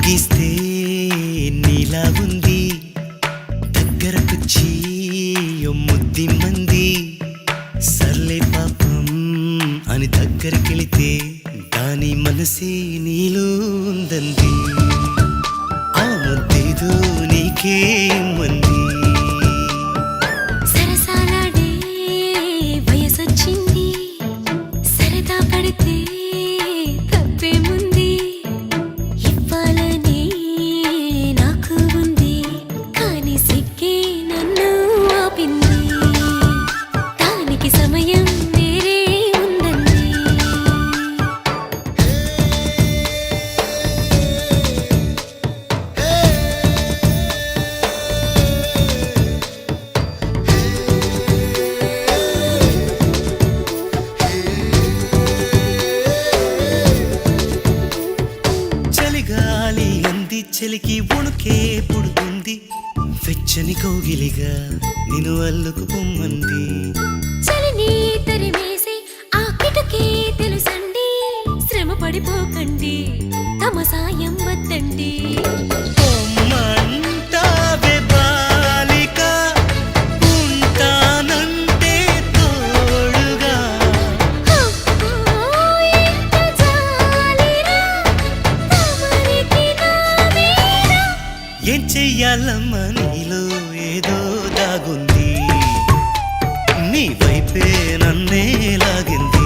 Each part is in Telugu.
గీస్తే నీలా ఉంది దగ్గరకొచ్చి ముద్ది మంది సర్లే పాపం అని దగ్గరకెళితే దాని మనసే నీలో ఉందంది ఆ ముద్దేదో నీకే మంది సరసాలాడే వయసొచ్చింది సరదా పడితే తప్పేముంది ఇవ్వాలని నాకు ఉంది కానీ సిగ్గే నన్ను ఆపింది దానికి సమయం వేరే ఉందండి చలిగాలి అంది చెలికి వణుకే పుడుతుంది వెచ్చని కౌగిలిగా నిన్ను అల్లుకు పొమ్మంది చలిని తరిమేసి ఆ కిటకే తెలుసండి శ్రమ పడిపోకండి తమ సాయం వద్దండి పొమ్మంటావే బాలిక ఉంటానంటే తోడుగా ఎంత జాలిరా తమరికి నా మీద ఏం చెయ్యాలమ్మా నీలో ఏదో దాగుంది నీ వైపే నన్నే లాగింది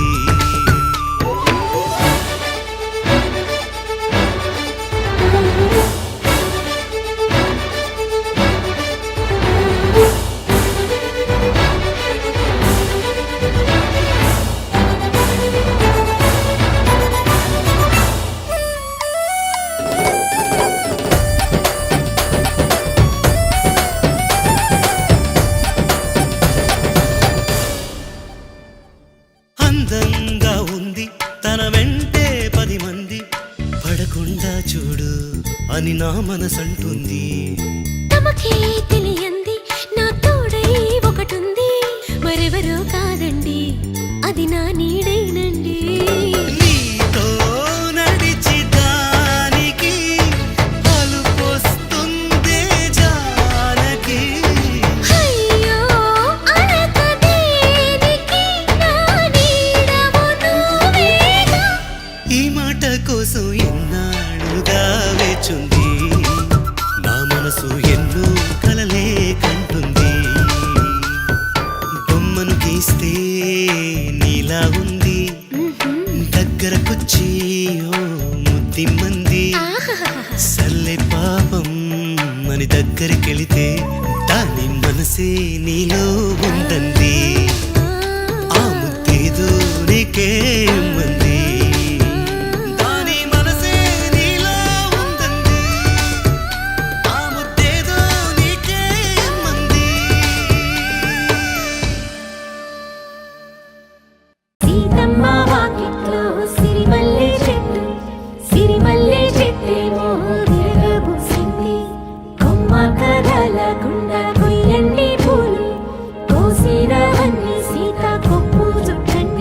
అందంగా ఉంది తన వెంటే 10 మంది పడకుండా చూడు అని నా మనసంటుంది తమకే తెలియంది నా తోడై ఒకటుంది మరెవరో కాదండి అది నా నీడేనండి నీతో నడిచి దానికి అలుపొస్తుందే జానకి అయ్యో అనక దేనికి నా నీడవు నువ్వేగా ఈ మాట కోసం ఎన్నాళ్ళుగా వేచుంది నా మనసు ఎన్నో కలలే కంటుంది బొమ్మను గీస్తే నీలా ఉంది దగ్గరకొచ్చి ఓ ముద్ది మంది సర్లే పాపం అని దగ్గరికెళితే దాని మనసే నీలో ఉందండి ఆ ముద్దేదో నీకే మంది